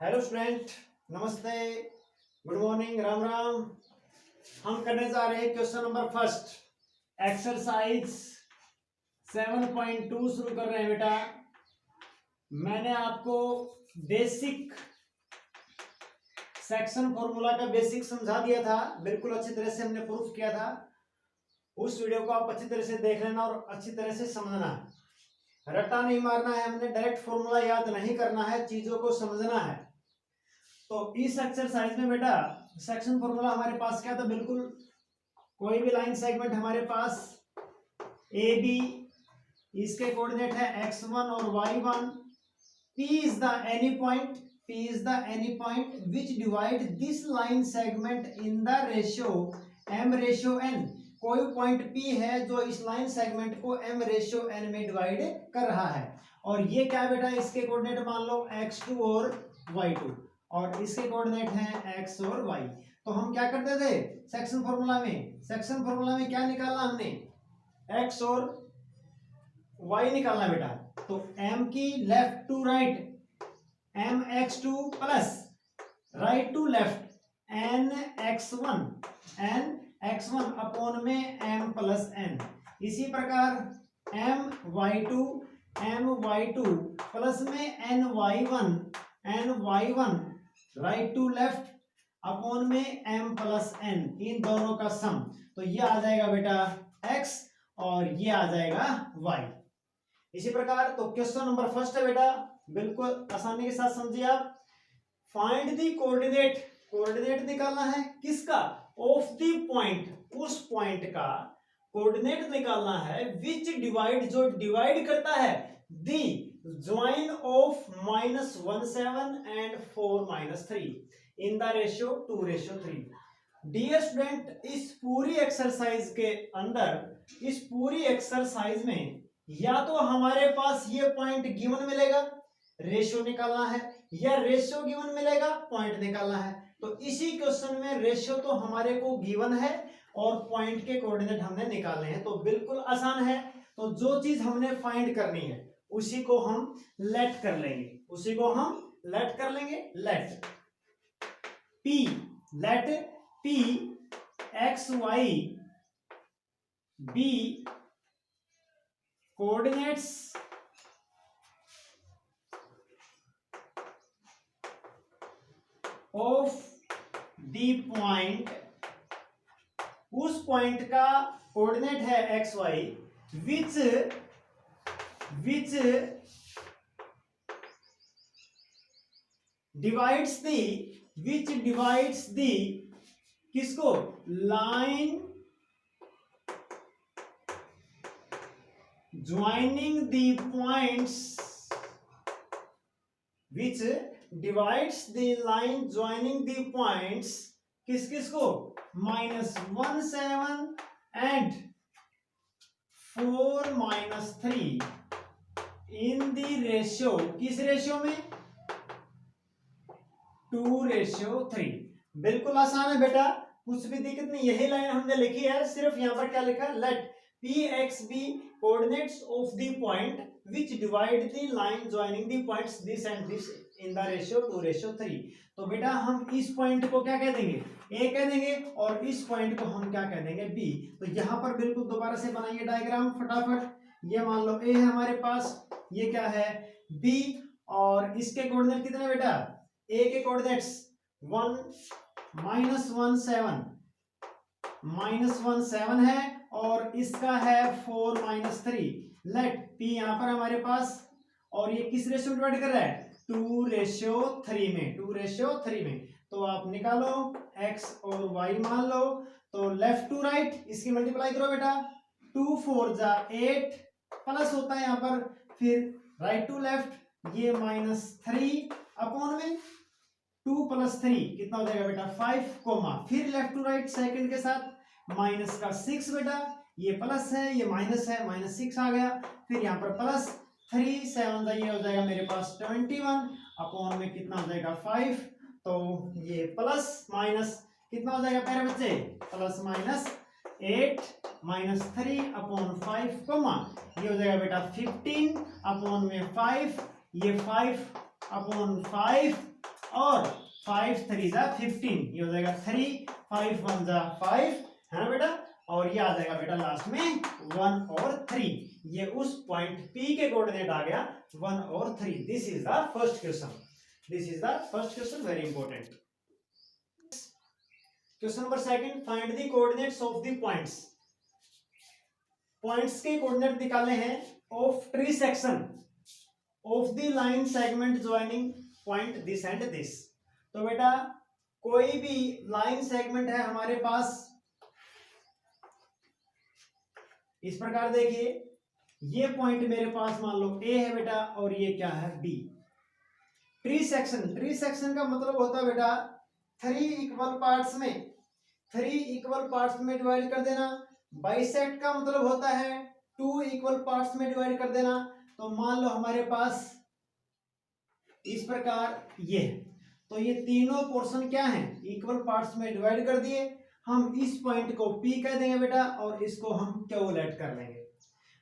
Hello student, नमस्ते, good morning, Ram Ram. हम करने जा रहे हैं क्वेश्चन नंबर फर्स्ट, एक्सरसाइज 7.2 शुरू कर रहे हैं बेटा। मैंने आपको बेसिक सेक्शन फॉर्मूला का बेसिक समझा दिया था, बिल्कुल अच्छी तरह से हमने प्रूफ किया था। उस वीडियो को आप अच्छी तरह से देख लेना और अच्छी तरह से समझना। रट्टा नहीं मारना है, हमने डायरेक्ट फॉर्मूला याद नहीं करना है, चीजों को समझना है। तो इस एक्सरसाइज में बेटा सेक्शन फॉर्मूला हमारे पास क्या था, बिल्कुल कोई भी लाइन सेगमेंट हमारे पास ए बी, इसके कोऑर्डिनेट है x1 और y1। P is the any point which divide this line segment in the ratio m/n। कोई पॉइंट P है जो इस लाइन सेगमेंट को m/n में डिवाइड कर रहा है। और ये क्या बेटा, इसके कोऑर्डिनेट मान लो x2 और y2 और इसके कोऑर्डिनेट हैं x और y। तो हम क्या करते थे सेक्शन फॉर्मूला में क्या निकालना, हमने x और y निकालना बेटा। तो m की left to right mx2 plus right to left nx1 upon में m प्लस n। इसी प्रकार my2 प्लस में ny1 right to left upon में m प्लस n, इन दोनों का सम। तो ये आ जाएगा बेटा x और ये आ जाएगा y। इसी प्रकार तो क्वेश्चन नंबर फर्स्ट है बेटा, बिल्कुल आसानी के साथ समझिए आप। फाइंड द कोऑर्डिनेट निकालना है किसका, ऑफ द पॉइंट, उस पॉइंट का कोऑर्डिनेट निकालना है विच डिवाइड, जो डिवाइड करता है the join of -17 and 4-3 in the ratio 2:3। Dear student, इस पूरी एक्सरसाइज के अंदर, इस पूरी एक्सरसाइज में या तो हमारे पास ये पॉइंट गिवन मिलेगा, रेशियो निकालना है, या रेशियो गिवन मिलेगा, पॉइंट निकालना है। तो इसी क्वेश्चन में रेशियो तो हमारे को गिवन है और पॉइंट के कोऑर्डिनेट हमने निकालने हैं, तो बिल्कुल आसान है। तो जो चीज हमने फाइंड करनी है उसी को हम लेट कर लेंगे, let P x y b coordinates of the point, उस पॉइंट का कोऑर्डिनेट है x y which divides the किसको, line joining the points, which divides the line joining the points किसको, -17 एंड 4-3 इन दी रेशियो, किस ratio में, 2:3। बिल्कुल आसान है बेटा, कुछ भी दिक्कत नहीं। यही लाइन हमने लिखी है, सिर्फ यहां पर क्या लिखा है, late P(x,B) coordinates of the point which divide the line joining the points this and this in the ratio 2:3। तो बेटा हम इस पॉइंट को क्या कह देंगे, A कह देंगे, और इस पॉइंट को हम क्या कह देंगे, B। तो यहां पर बिल्कुल दोबारा से बनाइए डायग्राम फटाफट। ये मान लो A है हमारे पास, ये क्या है B, और इसके कोऑर्डिनेट कितने बेटा, A के कोऑर्डिनेट्स -17 है और इसका है 4-3। लेट P यहां पर हमारे पास, और ये किस रेशियो डिवाइड कर रहा है, 2:3 में। तो आप निकालो x और y मान लो, तो लेफ्ट टू राइट इसकी मल्टीप्लाई करो बेटा, 2 4 जा 8 प्लस होता है यहाँ पर, फिर राइट टू लेफ्ट ये -3 अपॉन में 2 + 3 कितना हो जाएगा बेटा 5, कोमा फिर लेफ्ट टू राइट सेकंड के साथ माइनस का 6 बेटा, ये प्लस है ये माइनस है, -6 आ गया, फिर यहाँ पर +3 7 ये हो जाएगा मेरे पास 21 अपॉन में कितना हो जाएगा 5। तो ये प्लस माइनस कितना हो जाएगा प्यारे बच्चे, +-8 -3 अपॉन 5 कोमा ये हो जाएगा बेटा 15 अपॉन में 5, ये 5 अपॉन 5 और 5 3 जा 15, ये हो जाएगा 3 5 1 जा 5, है ना बेटा, और ये आ जाएगा बेटा लास्ट में 1 और 3, ये उस पॉइंट P के कोऑर्डिनेट आ गया 1 और 3। This is the first question, this is the first question, very important. Question number second, find the coordinates of the points. Points के कोऑर्डिनेट निकालने हैं of tree section of the line segment joining point this and this. तो बेटा कोई भी line segment है हमारे पास, इस प्रकार देखिए, ये पॉइंट मेरे पास मान लो ए है बेटा, और ये क्या है b. Trisection, trisection का मतलब होता है बेटा 3 इक्वल पार्ट्स में, 3 इक्वल पार्ट्स में डिवाइड कर देना। बाइसेक्ट का मतलब होता है 2 इक्वल पार्ट्स में डिवाइड कर देना। तो मान लो हमारे पास इस प्रकार ये है, तो ये तीनों पोर्शन क्या है, इक्वल पार्ट्स में डिवाइड कर दिए। हम इस पॉइंट को P कह देंगे बेटा, और इसको हम Q लेट कर लेंगे।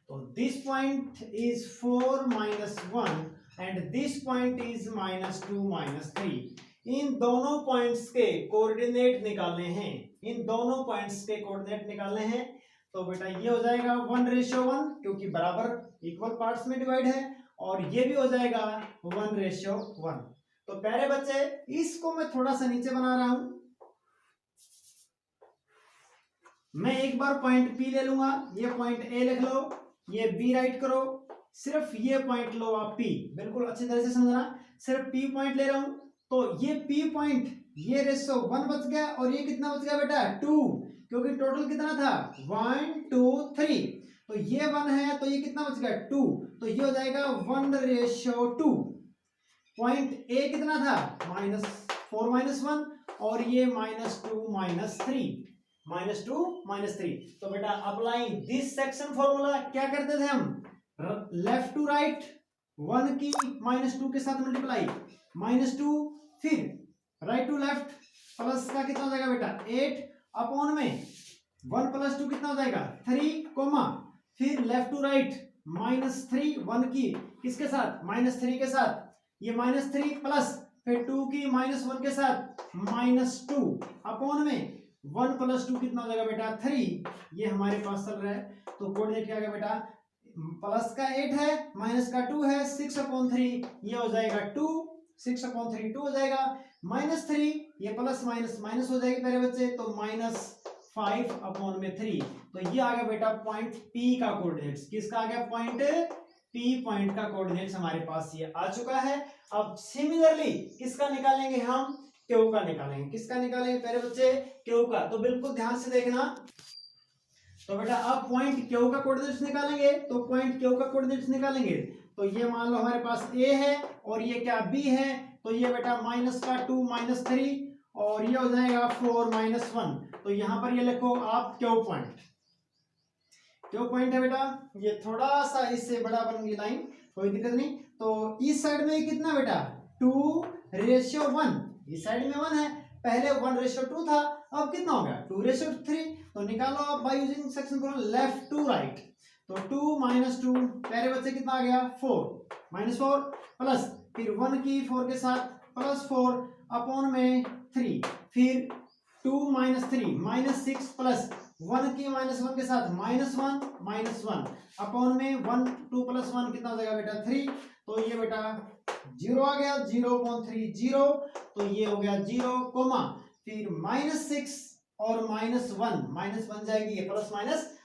तो this point is 4 -1 and this point is -2 -3। इन दोनों पॉइंट्स के कोऑर्डिनेट निकालने हैं, इन दोनों पॉइंट्स के कोऑर्डिनेट निकालने हैं। तो बेटा ये हो जाएगा 1:1, क्योंकि बराबर इक्वल पार्ट्स में डिवाइड है, और ये भी हो जाएगा 1:1। तो प्यारे बच्चे, इसको मैं थोड़ा सा नीचे बना रहा हूं। मैं एक बार पॉइंट P ले लूंगा, ये पॉइंट A लिख लो, ये B राइट करो, सिर्फ ये पॉइंट लो आप P, बिल्कुल अच्छी तरह से समझना, सिर्फ P पॉइंट ले रहा हूं। तो ये P पॉइंट, ये रेशो 1 बच गया, और ये कितना बच गया बेटा 2, क्योंकि टोटल कितना था 1 2 3, तो ये 1 है, तो ये कितना बच गया 2, तो ये हो जाएगा 1:2। पॉइंट A कितना था -4 -1, और ये -2 -3। तो बेटा अप्लाइंग दिस सेक्शन फॉर्मूला, क्या करते थे हम, लेफ्ट टू राइट 1 की -2 के साथ मल्टीप्लाई, -2, फिर राइट टू लेफ्ट, प्लस का कितना हो जाएगा बेटा 8 अपॉन में 1 + 2 कितना हो जाएगा 3, कोमा, फिर लेफ्ट टू राइट -3 1 की किसके साथ -3 के साथ, ये -3 प्लस फिर 2 की -1 के साथ -2 अपॉन में 1 + 2 कितना हो जाएगा बेटा 3, ये हमारे पास चल रहा है। तो कोऑर्डिनेट क्या गया बेटा, प्लस का 8 है, माइनस का 2 है, 6/3, ये हो जाएगा 2, 6/3 2 हो जाएगा, -3, ये प्लस माइनस माइनस हो जाएगी मेरे बच्चे, तो -5/3। तो ये आ गया बेटा पॉइंट P का कोऑर्डिनेट्स। किसका आ गया, पॉइंट P पॉइंट का कोऑर्डिनेट्स हमारे पास ये आ चुका है। अब सिमिलरली किसका निकालेंगे हम, Q का निकालेंगे। किसका निकालेंगे प्यारे बच्चे, Q का। तो बिल्कुल ध्यान से देखना। तो बेटा अब पॉइंट Q का कोऑर्डिनेट्स निकालेंगे, तो पॉइंट Q का कोऑर्डिनेट्स निकालेंगे, तो ये मान लो हमारे पास A है, और ये क्या B है, तो ये बेटा -2 -3, और ये हो जाएगा 4 -1। तो यहां पर ये लिखो आप Q पॉइंट, Q पॉइंट है बेटा, ये थोड़ा सा इससे बड़ा बन गई लाइन, कोई दिक्कत नहीं। तो इस साइड में कितना बेटा 2:1, इस साइड में 1 है, पहले 1:2 था, अब कितना हो गया 2:3। तो निकालो आप by using section formula left to right. तो 2 -2 प्यारे बच्चे कितना आ गया 4, -4 प्लस फिर 1 की 4 के साथ +4 अपॉन में 3, फिर 2 -3 -6 प्लस 1 की -1 के साथ -1 अपॉन में 1 2 + 1 कितना हो जाएगा बेटा 3। तो ये बेटा 0 आ गया, 0/3 0, तो ये हो गया 0, कोमा, फिर -6 और -1 बन जाएगी, ये प्लस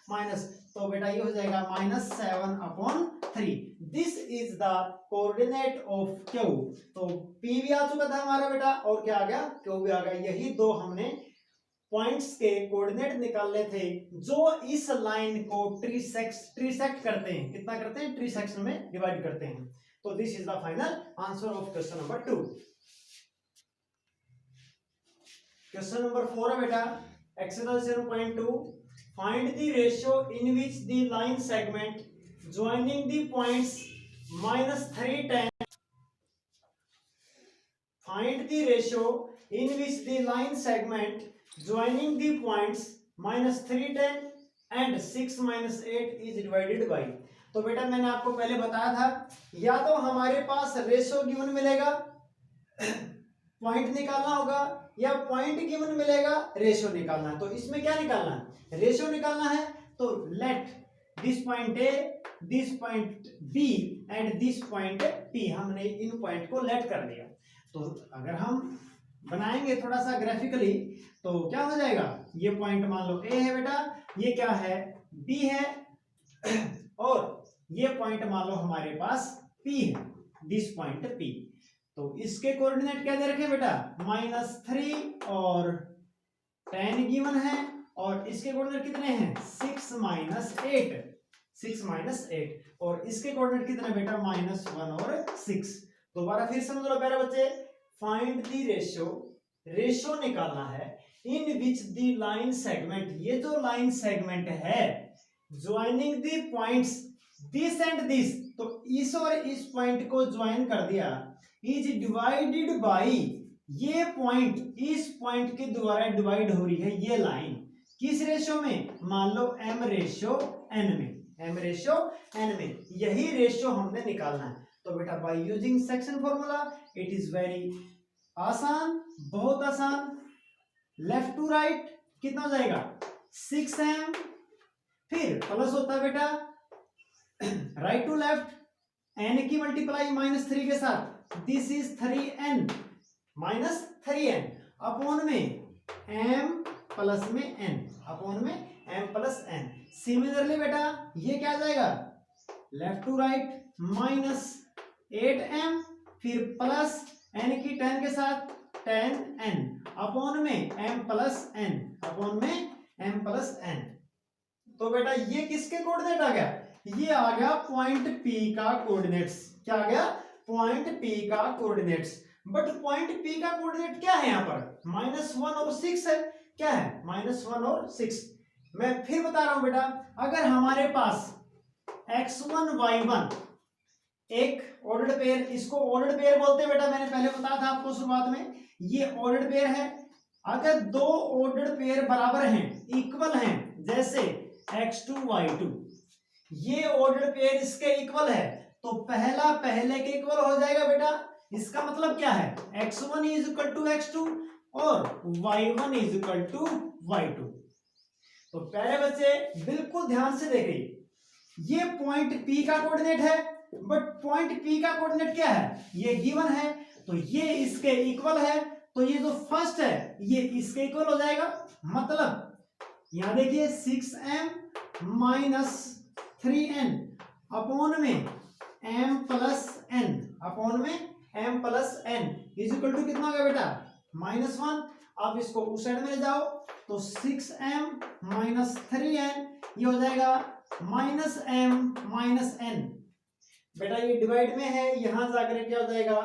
माइनस, तो बेटा ये हो जाएगा -7/3। This is the coordinate of Q। तो P भी आ चुका था हमारा बेटा, और क्या आ गया Q भी आ गया। यही दो हमने पॉइंट्स के कोऑर्डिनेट निकालने थे, जो इस लाइन को ट्रीसेक्ट करते हैं। कितना करते हैं, ट्री सेक्शन में डिवाइड करते हैं। तो this is the final answer of question number 2। Question number 4 है बेटा, exercise 0.2, find the ratio in which the line segment joining the points -3 10, find the ratio in which the line segment joining the points -3 10 and 6 -8 is divided by। तो बेटा मैंने आपको पहले बताया था, या तो हमारे पास रेशियो गिवन मिलेगा पॉइंट निकालना होगा या पॉइंट गिवन मिलेगा, रेशियो निकालना है। तो इसमें क्या निकालना है, रेशियो निकालना है। तो let this point a, this point b and this point p, हमने इन पॉइंट को लेट कर दिया। तो अगर हम बनाएंगे थोड़ा सा ग्राफिकली तो क्या हो जाएगा, ये पॉइंट मान लो ए है बेटा, ये क्या है बी है, और ये पॉइंट मान लो हमारे पास पी है, दिस पॉइंट पी। तो इसके कोऑर्डिनेट क्या दे रखे बेटा, -3 और 10 गिवन है, और इसके कोऑर्डिनेट कितने हैं 6 -8, 6 -8, और इसके कोऑर्डिनेट कितने बेटा -1 और 6। दोबारा फिर समझ लो प्यारे बच्चे, फाइंड द रेशियो, रेशियो निकालना है इन विच द लाइन सेगमेंट, ये जो लाइन सेगमेंट है joining the points this and this, तो इस और इस पॉइंट को ज्वाइन कर दिया, इज डिवाइडेड बाई, ये पॉइंट इस पॉइंट के द्वारा डिवाइड हो रही है ये लाइन, किस रेशियो में, मान लो m रेशियो n में, m रेशियो n में, यही रेशियो हमने निकालना है। तो बेटा bye using section formula it is very आसान, बहुत आसान। लेफ्ट टू राइट कितना हो जाएगा 6m, फिर प्लस होता है बेटा राइट टू लेफ्ट n की मल्टीप्लाई -3 के साथ, this is 3n -3n upon में m प्लस में n, अपॉन में m प्लस n। सिमिलरली बेटा ये क्या आ जाएगा, लेफ्ट टू राइट -8m, फिर प्लस n की 10 के साथ 10n अपॉन में m प्लस n, अपॉन में m प्लस n। तो बेटा ये किसके कोऑर्डिनेट आ गया, ये आ गया पॉइंट P का कोऑर्डिनेट्स। क्या आ गया, पॉइंट P का कोऑर्डिनेट्स। बट पॉइंट P का कोऑर्डिनेट क्या है, यहाँ पर -1 और 6 है, क्या है -1 और 6। मैं फिर बता रहा हूं बेटा, अगर हमारे पास x1 y1 एक ऑर्डर्ड पेयर, इसको ऑर्डर्ड पेयर बोलते हैं बेटा, मैंने पहले बताया था आपको शुरुआत में, ये ऑर्डर्ड पेयर है। अगर दो ऑर्डर्ड पेयर बराबर हैं, इक्वल हैं, जैसे x2 y2, ये ऑर्डर्ड पेयर इसके इक्वल है, तो पहला पहले के इक्वल हो जाएगा बेटा। इसका मतलब क्या है, x1 is equal to x2 और y1 is equal to y2। तो प्यारे बच्चे बिल्कुल ध्यान से देखिए, ये पॉइंट P का कोऑर्डिनेट है, बट पॉइंट P का कोऑर्डिनेट क्या है, ये गिवन है, तो ये इसके इक्वल है, तो ये जो फर्स्ट है ये इसके इक्वल हो जाएगा। मतलब यहां देखिए 6m -3n अपॉन में m प्लस n, अपॉन में m plus n is equal to कितना होगा बेटा -1। अब इसको उस साइड में ले जाओ, तो 6m -3n ये हो जाएगा -m -n। बेटा ये डिवाइड में है, यहां जाकर क्या हो जाएगा,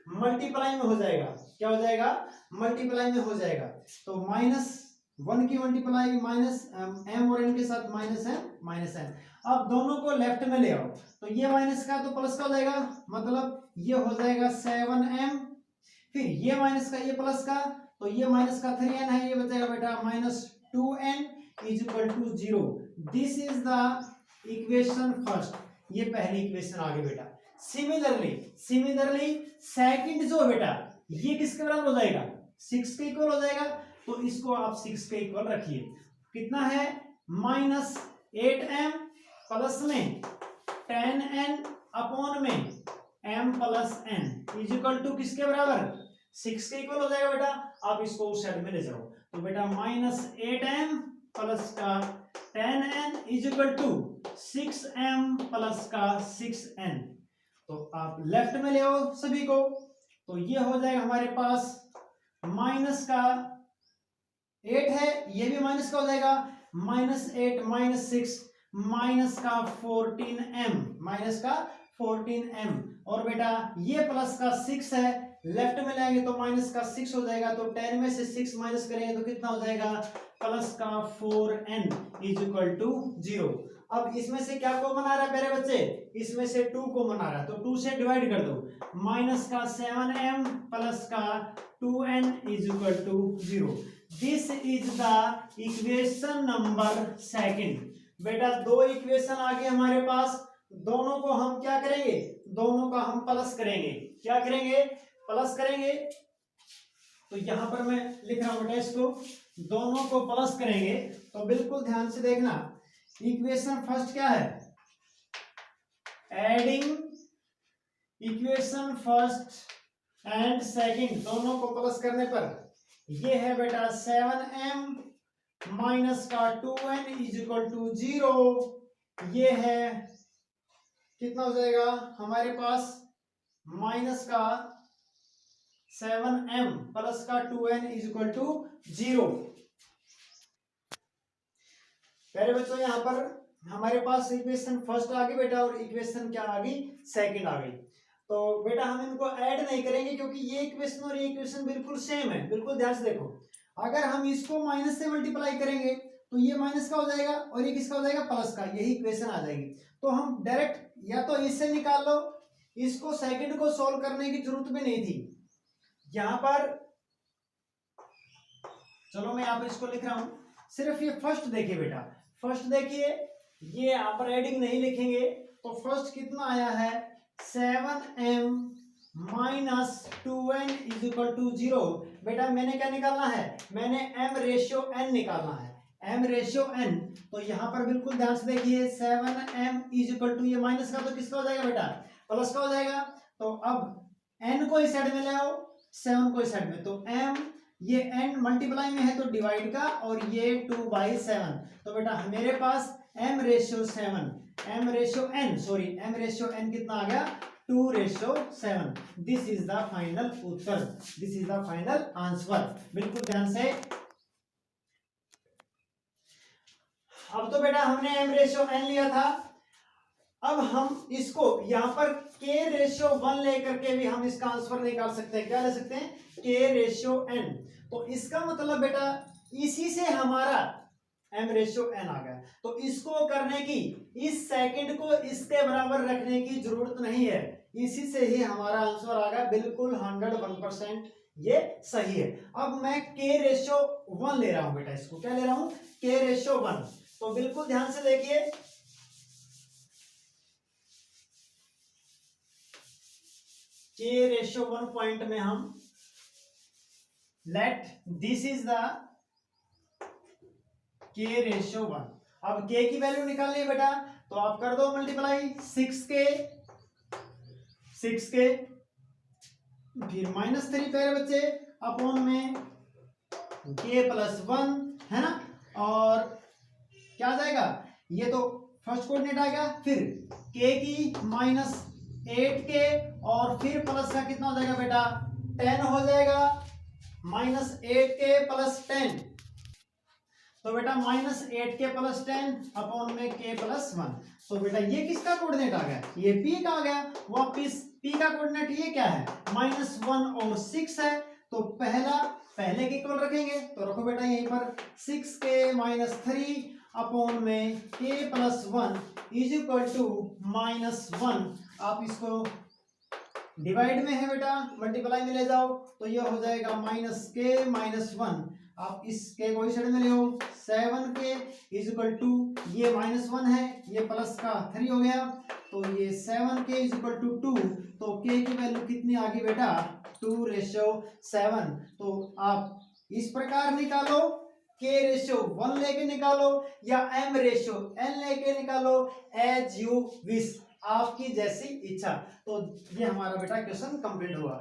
मल्टीप्लाई में हो जाएगा। क्या हो जाएगा, मल्टीप्लाई में हो जाएगा। तो -1 की मल्टीप्लाई -m और n के साथ -m। अब दोनों को लेफ्ट में ले आओ, तो ये माइनस का तो प्लस का हो जाएगा, मतलब ये हो जाएगा 7m, फिर ये माइनस का ये प्लस का, तो ये माइनस का 3n है, ये बचेगा बेटा -2n is equal to 0। This is the equation first, ये पहली इक्वेशन आ गई बेटा। सिमिलरली सेकंड जो बेटा ये किसके बराबर हो जाएगा, 6 के इक्वल हो जाएगा, तो इसको आप 6 के इक्वल रखिए। कितना है -8m प्लस में 10n अपॉन में m plus n is equal to किसके बराबर, 6 के इक्वल हो जाएगा बेटा। आप इसको उस साइड में ले जाओ, तो बेटा -8m प्लस का 10n is equal to 6m plus का 6n। तो आप लेफ्ट में ले आओ सभी को, तो ये हो जाएगा हमारे पास माइनस का 8 है, ये भी माइनस का हो जाएगा, -8 -6 माइनस का 14m, माइनस का 14m। और बेटा ये प्लस का 6 है, लेफ्ट में लाएंगे तो माइनस का 6 हो जाएगा, तो 10 में से 6 माइनस करेंगे तो कितना हो जाएगा, प्लस का 4n इज इक्वल टू 0। अब इसमें से क्या कॉमन आ रहा है प्यारे बच्चे, इसमें से 2 कॉमन आ रहा है, तो 2 से डिवाइड कर दो, माइनस का 7m प्लस का 2n is equal to 0। This is the equation number second. बेटा दो इक्वेशन आ गए हमारे पास, दोनों को हम क्या करेंगे, दोनों का हम प्लस करेंगे। क्या करेंगे, प्लस करेंगे। तो यहाँ पर मैं लिख रहा हूँ बेटा इसको, दोनों को प्लस करेंगे तो बिल्कुल ध्यान से देखना, इक्वेशन फर्स्ट क्या है, adding equation first and second दोनों को प्लस करने पर ये है बेटा 7m माइनस का 2n इज इक्वल टू 0। ये है कितना हो जाएगा हमारे पास, माइनस का 7m प्लस का 2n इज इक्वल टू 0। पहले बच्चों यहाँ पर हमारे पास इक्वेशन फर्स्ट आ गई बेटा और इक्वेशन क्या आ गई, सेकंड आ गई। तो बेटा हम इनको ऐड नहीं करेंगे क्योंकि ये इक्वेशन और ये इक्वेशन बिल्कुल सेम है। बिल्कुल ध्यान से देखो, अगर हम इसको माइनस से मल्टीप्लाई करेंगे तो ये माइनस का हो जाएगा और ये किसका हो जाएगा, प्लस का, यही इक्वेशन आ जाएगी। तो हम डायरेक्ट या तो इससे निकाल लो, इसको सेकंड को सॉल्व करने की जरूरत भी नहीं थी यहाँ पर। चलो मैं यहाँ पर इसको लिख रहा हूं, सिर्फ ये फर्स्ट देखिए बेटा, फर्स्ट देखिए, ये यहाँ पर एडिंग नहीं लिखेंगे तो फर्स्ट कितना आया है 7m minus 2n is equal to 0। बेटा मैंने क्या निकालना है, मैंने m रेशियो n निकालना है, m रेशियो n। तो यहाँ पर बिल्कुल ध्यान से देखिए 7m इज इक्वल टू, ये माइनस का तो किसका हो जाएगा बेटा, प्लस का हो जाएगा। तो अब n को इस साइड में ले आओ, 7 को इस साइड में, तो m ये n मल्टीप्लाई में है तो डिवाइड का, और ये 2/7। तो बेटा मेरे पास m ratio 7, m ratio n, sorry m ratio n कितना आ गया 2/7। This is the final Uttar, this is the final answer. बिल्कुल ध्यान से। अब तो बेटा हमने m रेशियो n लिया था, अब हम इसको यहाँ पर k रेशियो 1 लेकर के भी हम इसका आंसर निकाल सकते हैं। क्या ले सकते हैं, k रेशियो n। तो इसका मतलब बेटा इसी से हमारा m रेशियो n आ गया। तो इसको करने की, इस सेकंड को इसके बराबर रखने की जरूरत नहीं है, इसी से ही हमारा आंसर आ गया। बिल्कुल 101% ये सही है। अब मैं k रेशियो 1 ले रहा हूं बेटा, इसको क्या ले रहा हूं, k रेशियो 1। तो बिल्कुल ध्यान से देखिए, k रेशियो 1 पॉइंट में हम let this is the k ratio 1। अब k की वैल्यू निकालनी है बेटा, तो आप कर दो मल्टीप्लाई 6k फिर -3 प्यारे बच्चे अपॉन में k प्लस 1 है ना, और क्या आ जाएगा, ये तो फर्स्ट कोऑर्डिनेट आ गया, फिर k की -8k और फिर प्लस का कितना हो जाएगा बेटा 10 हो जाएगा, -8k प्लस 10। तो बेटा -8k प्लस 10 अपॉन में k प्लस 1। तो बेटा ये किसका कोऑर्डिनेट आ गया, ये p का आ गया। वापिस p का कोऑर्डिनेट ये क्या है, -1 और 6 है। तो पहले के इक्वल रखेंगे, तो रखो बेटा यहीं पर 6k - 3 अपॉन में k plus 1 is equal to -1। आप इसको डिवाइड में है बेटा, मल्टीप्लाई में ले जाओ तो ये हो जाएगा -k - 1। आप इस k को इस साइड में ले आओ, 7k इज इक्वल टू, ये -1 है, ये प्लस का 3 हो गया, तो ये 7k इज इक्वल टू 2। तो k की वैल्यू कितनी आ गई बेटा 2/7। तो आप इस प्रकार निकालो, k रेशियो 1 लेके निकालो या m रेशियो n लेके निकालो, एज यू विश, आपकी जैसी इच्छा। तो ये हमारा बेटा क्वेश्चन कंप्लीट हुआ।